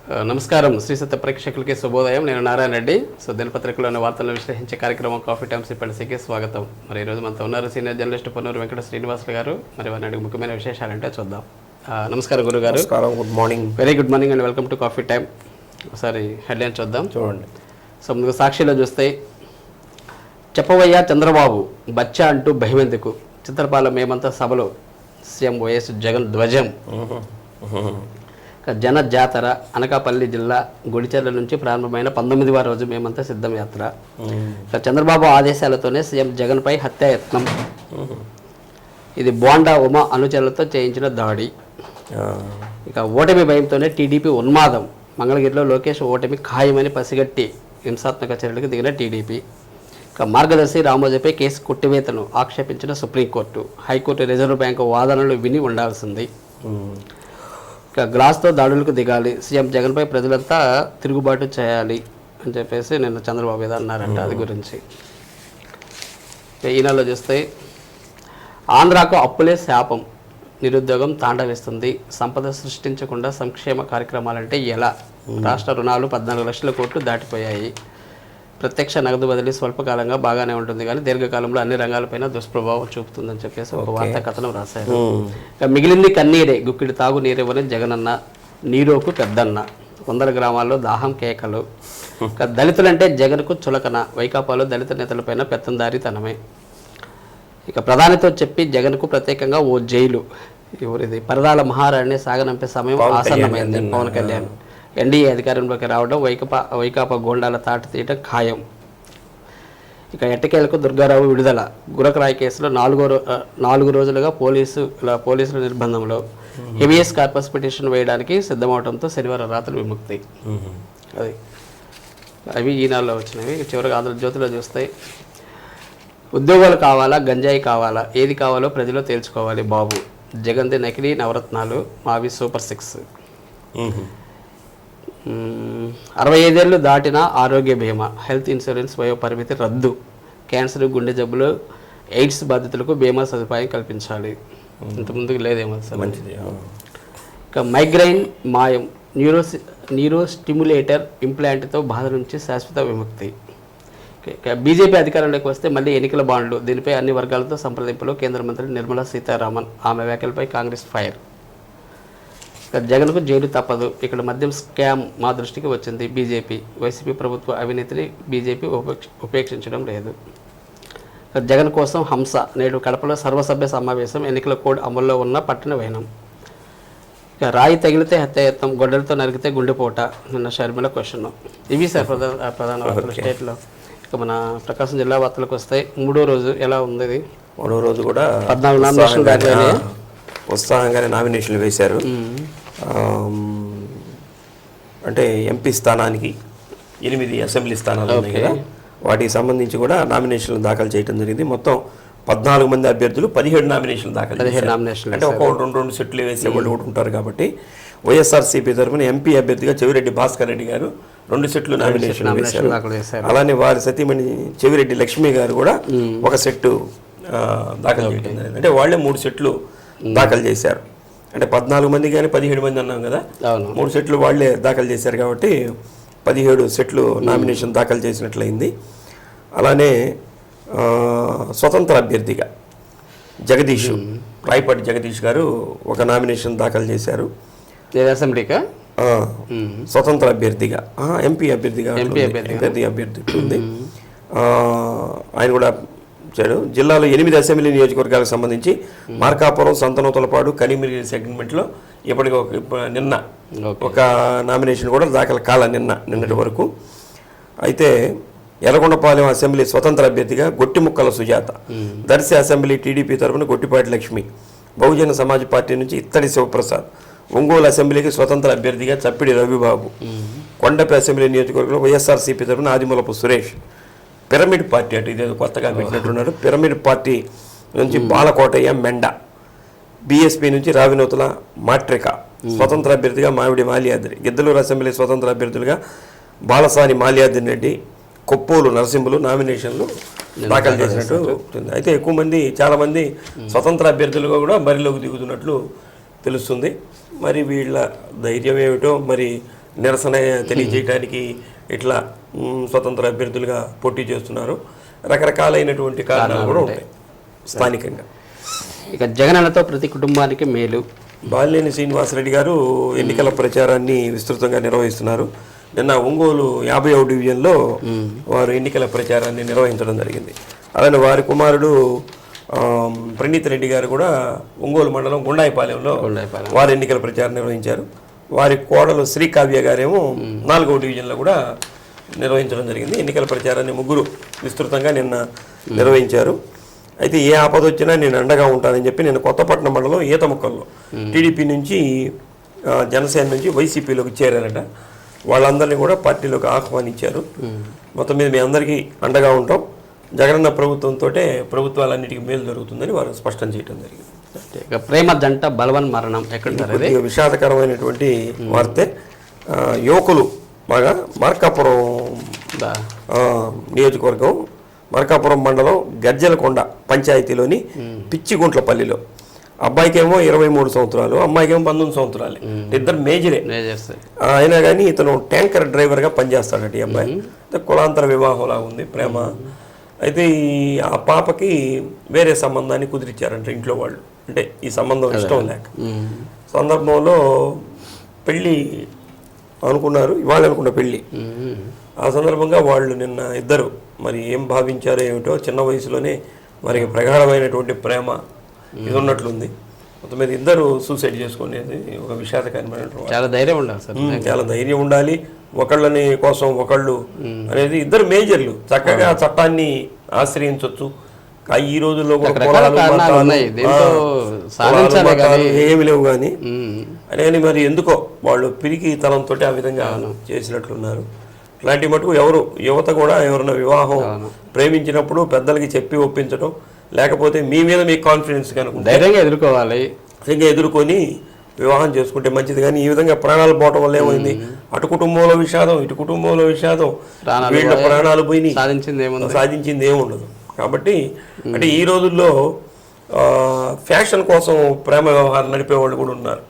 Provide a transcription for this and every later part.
నమస్కారం శ్రీ సత్య ప్రేక్షకులకి శుభోదయం. నేను నారాయణ రెడ్డి. సో దినపత్రికలోని వార్తలను విశ్లేషించే కార్యక్రమం కాఫీ టైమ్స్ ఇప్పటికి స్వాగతం. మరి ఈరోజు మనతో ఉన్నారు సీనియర్ జర్నలిస్ట్ పొన్నూరు వెంకట శ్రీనివాసులు గారు. మరి వారి ముఖ్యమైన విశేషాలంటే చూద్దాం. నమస్కారం గురుగారు. Good morning. Very good morning and welcome to coffee time. ఒకసారి హెడ్లైన్ చూద్దాం. చూడండి. సో ముందుగా సాక్షిలో చూస్తే చెప్పవయ్యా చంద్రబాబు బచ్చా అంటూ భయమెందుకు, చిత్రపాల మేమంతా సభలో సీఎం వైఎస్ జగన్ ధ్వజం. జన జాతర అనకాపల్లి జిల్లా గుడిచెర్ల నుంచి ప్రారంభమైన 19వ రోజు మేమంతా సిద్ధం యాత్ర. చంద్రబాబు ఆదేశాలతోనే సీఎం జగన్పై హత్యాయత్నం. ఇది బోండా ఉమా అనుచరులతో చేయించిన దాడి. ఇక ఓటమి భయంతోనే టీడీపీ ఉన్మాదం. మంగళగిరిలో లోకేష్ ఓటమి ఖాయమని పసిగట్టి హింసాత్మక చర్యలకు దిగిన టీడీపీ. ఇక మార్గదర్శి రామోజీపై కేసు కొట్టివేతను ఆక్షేపించిన సుప్రీంకోర్టు. హైకోర్టు రిజర్వ్ బ్యాంకు వాదనలు విని ఉండాల్సింది. ఇక గ్లాస్తో దాడులకు దిగాలి, సీఎం జగన్పై ప్రజలంతా తిరుగుబాటు చేయాలి అని చెప్పేసి నిన్న చంద్రబాబు ఏదో అన్నారంట. అది గురించి ఈనాలో చూస్తే ఆంధ్రాకు అప్పులే శాపం, నిరుద్యోగం తాండవిస్తుంది, సంపద సృష్టించకుండా సంక్షేమ కార్యక్రమాలంటే ఎలా, రాష్ట్ర రుణాలు 14 లక్షల కోట్లు దాటిపోయాయి, ప్రత్యక్ష నగదు బదిలీ స్వల్పకాలంగా బాగానే ఉంటుంది కానీ దీర్ఘకాలంలో అన్ని రంగాలపైన దుష్ప్రభావం చూపుతుందని చెప్పేసి ఒక వార్తా కథనం రాశారు. ఇక మిగిలింది కన్నీరే, గుక్కిడి తాగు నీరెవరని జగనన్న, నీరోకు పెద్దన్న, 100 గ్రామాల్లో దాహం కేకలు. ఇక దళితులంటే జగన్కు చులకన, వైకాపాలో దళిత నేతలపైన పెత్తందారితనమే. ఇక ప్రధానితో చెప్పి జగన్కు ప్రత్యేకంగా ఓ జైలు. ఎవరిది, పరదాల మహారాణిని సాగనంపే సమయం ఆసన్నమైంది. పవన్ కళ్యాణ్ ఎన్డీఏ అధికారంలోకి రావడం, వైకాపా గోండాల తాటి తీయడం ఖాయం. ఇక ఎట్టకేలకు దుర్గారావు విడుదల. గురకరాయి కేసులో 4 రోజులుగా పోలీసుల నిర్బంధంలో హెబియస్ కార్పస్ పిటిషన్ వేయడానికి సిద్ధమవడంతో శనివారం రాత్రి విముక్తి. అది అవి ఈనాడులో వచ్చినవి. చివరిగా ఆంధ్రజ్యోతిలో చూస్తే ఉద్యోగాలు కావాలా గంజాయి కావాలా, ఏది కావాలో ప్రజలు తేల్చుకోవాలి బాబు, జగన్ది నకిలీ నవరత్నాలు, మావి సూపర్ 6. 65 ఏళ్ళు దాటిన ఆరోగ్య బీమా, హెల్త్ ఇన్సూరెన్స్ వయో పరిమితి రద్దు, క్యాన్సర్, గుండె జబ్బులు, ఎయిడ్స్ బాధితులకు బీమా సదుపాయం కల్పించాలి. ఇంతకుముందుకు లేదేమో సార్. మంచిది. ఇక మైగ్రైన్ మాయం, న్యూరో స్టిమ్యులేటర్ ఇంప్లాంట్తో బాధ నుంచి శాశ్వత విముక్తి. బీజేపీ అధికారంలోకి వస్తే మళ్ళీ ఎన్నికల బాండ్లు, దీనిపై అన్ని వర్గాలతో సంప్రదింపులు, కేంద్ర మంత్రి నిర్మలా సీతారామన్. ఆమె వ్యాఖ్యలపై కాంగ్రెస్ ఫైర్. జగన్కు జైలు తప్పదు, ఇక్కడ మద్యం స్కామ్ మా దృష్టికి వచ్చింది బీజేపీ, వైసీపీ ప్రభుత్వ అవినీతిని బీజేపీ ఉపేక్షించడం లేదు. జగన్ కోసం హంస, నేడు కడపలో సర్వసభ్య సమావేశం, ఎన్నికల కోడ్ అమల్లో ఉన్న పట్టణ వైనం. ఇక రాయి తగిలితే హత్యాయత్నం, గొడ్డలతో నరికితే గుండెపోట, నిన్న షర్మిల క్వశ్చన్. ఇవి సార్ ప్రధాన వార్తలు స్టేట్లో. ఇక మన ప్రకాశం జిల్లా వార్తలకు వస్తాయి. 3వ రోజు ఎలా ఉంది? ఇది 3వ రోజు కూడా 14 నామినేషన్లు దాటిపోయినాయి. ఉత్సాహంగానే నామినేషన్లు వేశారు. అంటే ఎంపీ స్థానానికి 8 అసెంబ్లీ స్థానాలు ఉన్నాయి కదా, వాటికి సంబంధించి కూడా నామినేషన్లు దాఖలు చేయడం జరిగింది. మొత్తం 14 మంది అభ్యర్థులు 17 నామినేషన్లు దాఖలు చేశారు. అంటే ఒక్కొక్కటి 2 సెట్లు వేసే వాళ్ళు కూడా ఉంటారు కాబట్టి వైఎస్ఆర్సీపీ తరఫున ఎంపీ అభ్యర్థిగా చెవిరెడ్డి భాస్కర్ రెడ్డి గారు 2 సెట్లు నామినేషన్ వేశారు. అలానే వారి సతీమణి చెవిరెడ్డి లక్ష్మి గారు కూడా 1 సెట్టు దాఖలు చేయడం జరిగింది. అంటే వాళ్ళే 3 సెట్లు దాఖలు చేశారు. అంటే 14 మంది కానీ 17 మంది అన్నాం కదా, 3 సెట్లు వాళ్లే దాఖలు చేశారు కాబట్టి 17 సెట్లు నామినేషన్ దాఖలు చేసినట్లయింది. అలానే స్వతంత్ర అభ్యర్థిగా జగదీష్, రాయపాటి జగదీష్ గారు 1 నామినేషన్ దాఖలు చేశారు. అసెంబ్లీకా స్వతంత్ర అభ్యర్థిగా, ఎంపీ అభ్యర్థిగా అభ్యర్థి ఉంది. ఆయన కూడా వచ్చాడు. జిల్లాలో 8 అసెంబ్లీ నియోజకవర్గాలకు సంబంధించి మార్కాపురం, సంతనూతలపాడు, కనిమిరి సెగ్మెంట్లో నిన్న ఒక నామినేషన్ కూడా దాఖలు కాల నిన్నటి వరకు. అయితే ఎర్రగొండపాలెం అసెంబ్లీ స్వతంత్ర అభ్యర్థిగా గొట్టిముక్కల సుజాత, దర్శి అసెంబ్లీ టీడీపీ తరఫున గొట్టిపాటి లక్ష్మి, బహుజన సమాజ్ పార్టీ నుంచి ఇత్తడి శివప్రసాద్, ఒంగోలు అసెంబ్లీకి స్వతంత్ర అభ్యర్థిగా చప్పిడి రవిబాబు, కొండపి అసెంబ్లీ నియోజకవర్గంలో వైఎస్ఆర్సీపీ తరఫున ఆదిమూలపు సురేష్, పిరమిడ్ పార్టీ అటు ఇదేదో కొత్తగా పెట్టినట్టున్నారు, పిరమిడ్ పార్టీ నుంచి బాలకోటయ్య మెండ, బీఎస్పీ నుంచి రావినూతల మాట్రిక, స్వతంత్ర అభ్యర్థిగా మామిడి మాల్యాద్రి, గిద్దలూరు అసెంబ్లీ స్వతంత్ర అభ్యర్థులుగా బాలసాని మాల్యాద్రి రెడ్డి, కొప్పోలు నరసింహులు నామినేషన్లు దాఖలు చేసినట్టు. అయితే ఎక్కువ మంది, చాలామంది స్వతంత్ర అభ్యర్థులుగా కూడా బరిలోకి దిగుతున్నట్లు తెలుస్తుంది. మరి వీళ్ళ ధైర్యం ఏమిటో మరి నిరసన తెలియజేయడానికి ఇట్లా స్వతంత్ర అభ్యర్థులుగా పోటీ చేస్తున్నారు. రకరకాలైనటువంటి కారణాలు కూడా ఉంటాయి స్థానికంగా. ఇక జగనన్నతో ప్రతి కుటుంబానికి మేలు. బాలినేని శ్రీనివాసరెడ్డి గారు ఎన్నికల ప్రచారాన్ని విస్తృతంగా నిర్వహిస్తున్నారు. నిన్న ఒంగోలు 51 డివిజన్లో వారు ఎన్నికల ప్రచారాన్ని నిర్వహించడం జరిగింది. అలానే వారి కుమారుడు ప్రణీత్ రెడ్డి గారు కూడా ఒంగోలు మండలం గుండాయిపాలెంలో వారు ఎన్నికల ప్రచారం నిర్వహించారు. వారి కోడలు శ్రీకావ్య గారేమో 4వ డివిజన్లో కూడా నిర్వహించడం జరిగింది. ఎన్నికల ప్రచారాన్ని ముగ్గురు విస్తృతంగా నిన్న నిర్వహించారు. అయితే ఏ ఆపద వచ్చినా నేను అండగా ఉంటానని చెప్పి నేను కొత్తపట్నం మండలం ఈతముక్కల్లో టీడీపీ నుంచి జనసేన నుంచి వైసీపీలోకి చేరారట. వాళ్ళందరినీ కూడా పార్టీలోకి ఆహ్వానించారు. మొత్తం మీద మీ అందరికీ అండగా ఉంటాం, జగనన్న ప్రభుత్వంతో ప్రభుత్వాలన్నిటికీ మేలు జరుగుతుందని వారు స్పష్టం చేయడం జరిగింది. ఇక ప్రేమ జంట బలవన్ మరణం ఎక్కడ విషాదకరమైనటువంటి వార్తే. యువకులు బాగా మార్కాపురం నియోజకవర్గం మార్కాపురం మండలం గజ్జలకొండ పంచాయతీలోని పిచ్చిగుంట్లపల్లిలో అబ్బాయికేమో 23 సంవత్సరాలు, అమ్మాయికేమో 19 సంవత్సరాలు. ఇద్దరు మేజరే. అయినా కానీ ఇతను ట్యాంకర్ డ్రైవర్గా పనిచేస్తాడట. ఈ అబ్బాయి కులాంతర వివాహంలా ఉంది ప్రేమ. అయితే ఆ పాపకి వేరే సంబంధాన్ని కుదిరిచ్చారంట ఇంట్లో వాళ్ళు. అంటే ఈ సంబంధం ఇష్టం లేక సందర్భంలో పెళ్ళి అనుకున్నారు, ఇవాళ అనుకున్న పెళ్ళి. ఆ సందర్భంగా వాళ్ళు నిన్న ఇద్దరు మరి ఏం భావించారో ఏమిటో, చిన్న వయసులోనే వారికి ప్రగాఢమైనటువంటి ప్రేమ ఇది ఉన్నట్లుంది. మొత్తం మీద ఇద్దరు సూసైడ్ చేసుకునేది ఒక విషాదకరమైనటువంటి. చాలా ధైర్యం ఉండాలి సార్, చాలా ధైర్యం ఉండాలి. ఒకళ్ళని కోసం ఒకళ్ళు అనేది ఇద్దరు మేజర్లు చక్కగా చట్టాన్ని ఆశ్రయించవచ్చు. ఈ రోజుల్లో ఏమి లేవు కానీ అని మరి ఎందుకో వాళ్ళు పిరికి తలంతో ఆ విధంగా చేసినట్లున్నారు. ఇలాంటి మటుకు ఎవరు యువత కూడా ఎవరైనా వివాహం ప్రేమించినప్పుడు పెద్దలకి చెప్పి ఒప్పించడం, లేకపోతే మీ మీద మీకు కాన్ఫిడెన్స్ కనుక ధైర్యంగా ఎదుర్కోవాలి, ధైర్యంగా ఎదుర్కొని వివాహం చేసుకుంటే మంచిది. కానీ ఈ విధంగా ప్రాణాలు పోవటం వల్ల ఏమైంది, అటు కుటుంబంలో విషాదం ఇటు కుటుంబంలో విషాదం, వీళ్ళ ప్రాణాలు పోయి సాధించింది ఏముండదు. కాబట్టి అంటే ఈ రోజుల్లో ఫ్యాషన్ కోసం ప్రేమ వ్యవహారం నడిపే వాళ్ళు కూడా ఉన్నారు.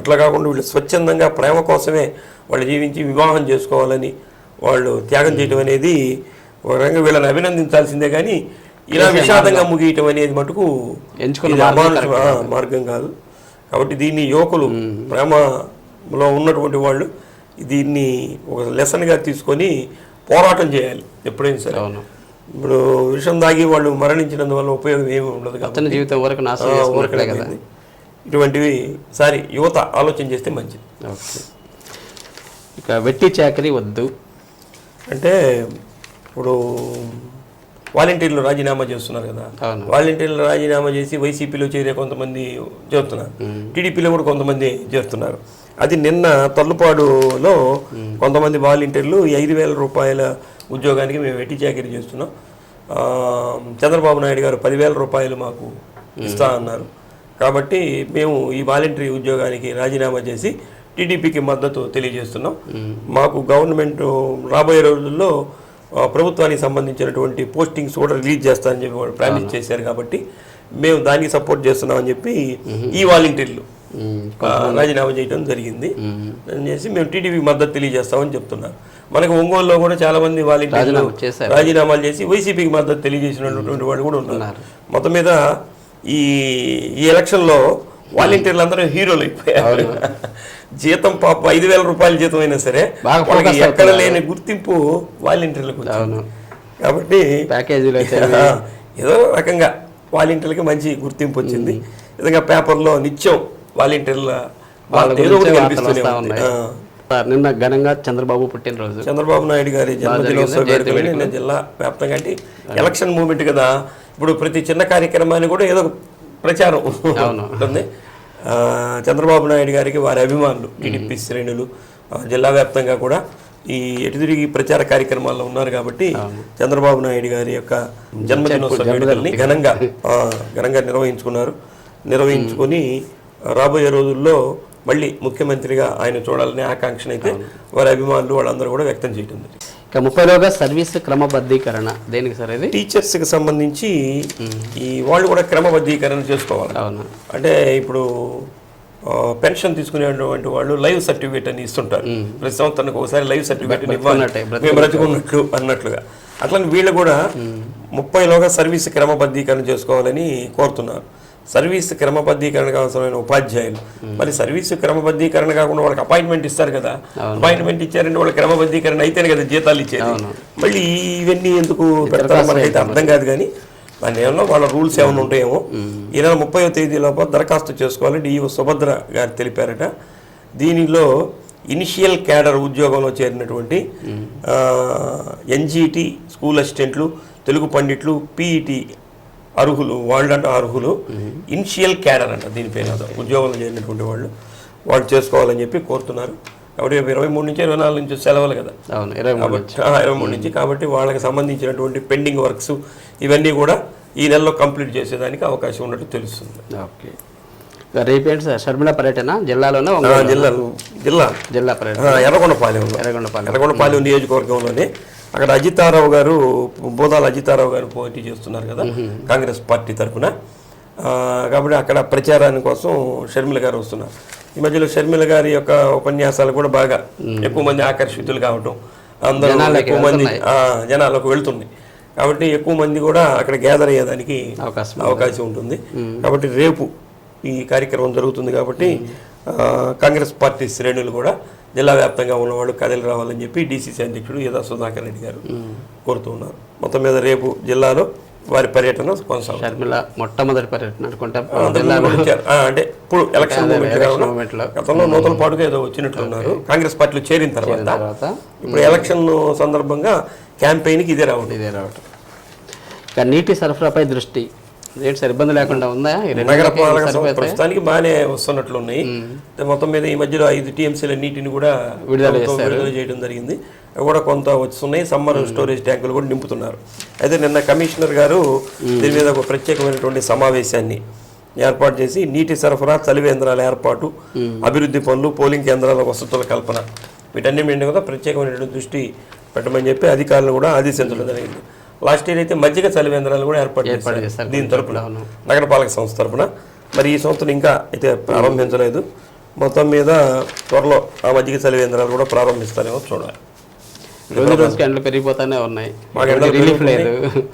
అట్లా కాకుండా వీళ్ళు స్వచ్ఛందంగా ప్రేమ కోసమే వాళ్ళు జీవించి వివాహం చేసుకోవాలని వాళ్ళు త్యాగం చేయటం అనేది ఒక రకంగా వీళ్ళని అభినందించాల్సిందే. కానీ ఇలా విషాదంగా ముగియటం అనేది మటుకు మార్గం కాదు. కాబట్టి దీన్ని యువకులు ప్రేమలో ఉన్నటువంటి వాళ్ళు దీన్ని ఒక లెసన్గా తీసుకొని పోరాటం చేయాలి ఎప్పుడైనా సరే. ఇప్పుడు విషం దాగి వాళ్ళు మరణించినందువల్ల ఉపయోగం ఏమి ఉండదు కాబట్టి జీవితం వరకు ఇటువంటివి సారి యువత ఆలోచన చేస్తే మంచిది. ఇక వెట్టి చాకరీ వద్దు అంటే ఇప్పుడు వాలంటీర్లు రాజీనామా చేస్తున్నారు కదా, వాలంటీర్లు రాజీనామా చేసి వైసీపీలో చేరే కొంతమంది చేస్తున్నారు, టీడీపీలో కూడా కొంతమంది చేస్తున్నారు. అది నిన్న తల్లుపాడులో కొంతమంది వాలంటీర్లు 5,000 రూపాయల ఉద్యోగానికి మేము వెట్టి చాకరీ చేస్తున్నాం, చంద్రబాబు నాయుడు గారు 10,000 రూపాయలు మాకు ఇస్తా అన్నారు, కాబట్టి మేము ఈ వాలంటరీ ఉద్యోగానికి రాజీనామా చేసి టీడీపీకి మద్దతు తెలియజేస్తున్నాం. మాకు గవర్నమెంట్ రాబోయే రోజుల్లో ప్రభుత్వానికి సంబంధించినటువంటి పోస్టింగ్స్ కూడా రిలీజ్ చేస్తారని చెప్పి వాళ్ళు ప్రామిస్ చేశారు, కాబట్టి మేము దానికి సపోర్ట్ చేస్తున్నామని చెప్పి ఈ వాలంటీర్లు రాజీనామా చేయడం జరిగింది. చేసి మేము టీడీపీకి మద్దతు తెలియజేస్తామని చెప్తున్నారు. మనకు ఒంగోలులో కూడా చాలా మంది వాలంటీర్లు రాజీనామాలు చేసి వైసీపీకి మద్దతు తెలియజేసినటువంటి వాళ్ళు కూడా ఉన్నారు. మొత్తం మీద ఈ ఎలక్షన్లో వాలంటీర్లు అందరూ హీరోలు అయిపోయారు. జీతం పాప 5,000 రూపాయల జీతం అయినా సరే వాళ్ళకి ఎక్కడ లేని గుర్తింపు వాలంటీర్లకు. కాబట్టి ఏదో రకంగా వాలంటీర్లకి మంచి గుర్తింపు వచ్చింది. విధంగా పేపర్లో నిత్యం వాలంటీర్ల నిన్న ఘనంగా చంద్రబాబు పుట్టినరోజు, చంద్రబాబు నాయుడు గారి జన్మదినోత్సవ వేడుకలు నిన్న జిల్లా వ్యాప్తంగా. అంటే ఎలక్షన్ మూమెంట్ కదా, ఇప్పుడు ప్రతి చిన్న కార్యక్రమాన్ని కూడా ఏదో ప్రచారం ఉంటుంది. చంద్రబాబు నాయుడు గారికి వారి అభిమానులు టీడీపీ శ్రేణులు జిల్లా వ్యాప్తంగా కూడా ఈ ఎటుదిరిగి ప్రచార కార్యక్రమాల్లో ఉన్నారు. కాబట్టి చంద్రబాబు నాయుడు గారి యొక్క జన్మదినోత్సవ వేడుకల్ని ఘనంగా నిర్వహించుకొని రాబోయే రోజుల్లో మళ్ళీ ముఖ్యమంత్రిగా ఆయన చూడాలనే ఆకాంక్షను అయితే వారి అభిమానులు వాళ్ళందరూ కూడా వ్యక్తం చేయడం జరిగింది. ఇక 30లోగా సర్వీస్ క్రమబద్ధీకరణ దేనికి సార్? ఇది టీచర్స్కి సంబంధించి ఈ వాళ్ళు కూడా క్రమబద్ధీకరణ చేసుకోవాలి. అంటే ఇప్పుడు పెన్షన్ తీసుకునేటువంటి వాళ్ళు లైవ్ సర్టిఫికేట్ అని ఇస్తుంటారు. ప్రతి సంవత్సరానికి ఒకసారి లైవ్ సర్టిఫికేట్ ఇవ్వాలి మేము బ్రతుకున్నట్లు అన్నట్లుగా. అట్లని వీళ్ళు కూడా 30లోగా సర్వీస్ క్రమబద్ధీకరణ చేసుకోవాలని కోరుతున్నారు. సర్వీస్ క్రమబద్ధీకరణకు అవసరమైన ఉపాధ్యాయులు, మరి సర్వీసు క్రమబద్ధీకరణ కాకుండా వాళ్ళకి అపాయింట్మెంట్ ఇస్తారు కదా, అపాయింట్మెంట్ ఇచ్చారంటే వాళ్ళ క్రమబద్ధీకరణ అయితేనే కదా జీతాలు ఇచ్చేది. మళ్ళీ ఇవన్నీ ఎందుకు పెడతారో మనకైతే అర్థం కాదు. కానీ దాని ఏమన్నా వాళ్ళ రూల్స్ ఏమైనా ఉంటాయేమో. ఈ నెల 30వ తేదీలోపు దరఖాస్తు చేసుకోవాలి డిఈఓ సుభద్ర గారు తెలిపారట. దీనిలో ఇనిషియల్ క్యాడర్ ఉద్యోగంలో చేరినటువంటి ఎన్జీటీ స్కూల్ అసిస్టెంట్లు, తెలుగు పండిట్లు, పీఈటీ అర్హులు, వాళ్ళంట అర్హులు, ఇనిషియల్ క్యాడర్ అంట దీని పేరు ఉద్యోగంలో చేరినటువంటి వాళ్ళు చేసుకోవాలని చెప్పి కోరుతున్నారు. కాబట్టి 23 నుంచి 24 నుంచి సెలవులు కదా, 23 నుంచి. కాబట్టి వాళ్ళకి సంబంధించినటువంటి పెండింగ్ వర్క్స్ ఇవన్నీ కూడా ఈ నెలలో కంప్లీట్ చేసేదానికి అవకాశం ఉన్నట్టు తెలుస్తుంది. ఓకే, రేపేంటి సార్ షర్మిల పర్యటన జిల్లాలోనే? జిల్లా పర్యటన ఎర్రగొండపాలెం నియోజకవర్గంలోనే. అక్కడ అజితారావు గారు, బోదాల అజితారావు గారు పోటీ చేస్తున్నారు కదా కాంగ్రెస్ పార్టీ తరఫున. కాబట్టి అక్కడ ప్రచారాని కోసం షర్మిల గారు వస్తున్నారు. ఈ మధ్యలో షర్మిల గారి యొక్క ఉపన్యాసాలు కూడా బాగా ఎక్కువ మంది ఆకర్షితులు కావటం, అందరూ ఎక్కువ మంది జనాలకు వెళ్తుంది. కాబట్టి ఎక్కువ మంది కూడా అక్కడ గ్యాదర్ అయ్యేదానికి అవకాశం ఉంటుంది. కాబట్టి రేపు ఈ కార్యక్రమం జరుగుతుంది. కాబట్టి కాంగ్రెస్ పార్టీ శ్రేణులు కూడా జిల్లా వ్యాప్తంగా ఉన్నవాళ్ళు కదిలి రావాలని చెప్పి డీసీసీ అధ్యక్షుడు యదా సుధాకర్ రెడ్డి గారు కోరుతూ ఉన్నారు. మొత్తం మీద రేపు జిల్లాలో వారి పర్యటన కొనసాగుతుంది. షర్మిల మొట్టమొదటి పర్యటన అనుకుంటా. అంటే ఇప్పుడు ఎలక్షన్ గతంలో నూతన పాటుగా ఏదో వచ్చినట్లున్నారు కాంగ్రెస్ పార్టీలో చేరిన తర్వాత. ఇప్పుడు ఎలక్షన్ సందర్భంగా క్యాంపెయిన్కి ఇదే రావడం. ఇక నీటి సరఫరాపై దృష్టి ఏంటి సార్, ఇబ్బంది లేకుండా ఉందా? ప్రస్తుతానికి బాగానే వస్తున్నట్లు ఉన్నాయి. మొత్తం మీద ఈ మధ్యలో 5 టీఎంసీల నీటిని కూడా విడుదల చేయడం జరిగింది. అవి కూడా కొంత వస్తున్నాయి. సమ్మర్ స్టోరేజ్ ట్యాంకులు కూడా నింపుతున్నారు. అయితే నిన్న కమిషనర్ గారు దీని మీద ఒక ప్రత్యేకమైనటువంటి సమావేశాన్ని ఏర్పాటు చేసి నీటి సరఫరా, చలివేంద్రాల ఏర్పాటు, అభివృద్ధి పనులు, పోలింగ్ కేంద్రాల వసతుల కల్పన వీటన్ని మీద కూడా ప్రత్యేకమైనటువంటి దృష్టి పెట్టమని చెప్పి అధికారులను కూడా ఆదేశించడం జరిగింది. లాస్ట్ ఇయర్ అయితే మజ్జిగ చలివేంద్రాలు కూడా ఏర్పాటు చేస్తారు దీని తరపున, నగరపాలక సంస్థ తరపున. మరి ఈ సంవత్సరం ఇంకా అయితే ప్రారంభించలేదు. మొత్తం మీద త్వరలో ఆ మజ్జిగ చలివేంద్రాలు కూడా ప్రారంభిస్తారేమో చూడాలి. పెరిగిపోతానే ఉన్నాయి.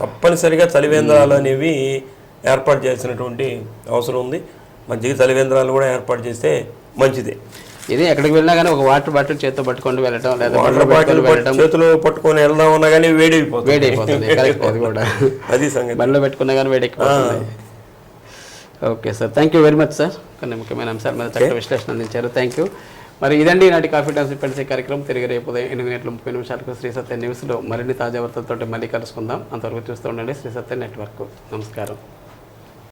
తప్పనిసరిగా చలివేంద్రాలు అనేవి ఏర్పాటు చేయాల్సినటువంటి అవసరం ఉంది. మజ్జిగ చలివేంద్రాలు కూడా ఏర్పాటు చేస్తే మంచిదే. ఇది ఎక్కడికి వెళ్ళినా కానీ ఒక వాటర్ బాటిల్ చేతితో పట్టుకొని వెళ్ళటం, లేదా వాటర్ బాటిల్ చేతిలో పట్టుకొని వెళ్దాం ఉన్నా కానీ వేడైపోతుంది. అది సంగతి. బండిలో పెట్టుకున్నా కానీ వేడెక్కిపోతుంది. Okay sir, thank you very much sir. కొన్ని ముఖ్యమైన అంశాల మీద చక్కటి విశ్లేషణ అందించారు. Thank you. మరి ఇదండి నాటి కాఫీ టాన్స్ డిపెండెన్సీ కార్యక్రమం. తిరిగి రేపు ఉదయం 8:30 శ్రీ సత్య న్యూస్లో మరిన్ని తాజా వార్తలతో మళ్ళీ కలుసుకుందాం. అంతవరకు చూస్తూ ఉండండి శ్రీ సత్య నెట్వర్క్. నమస్కారం.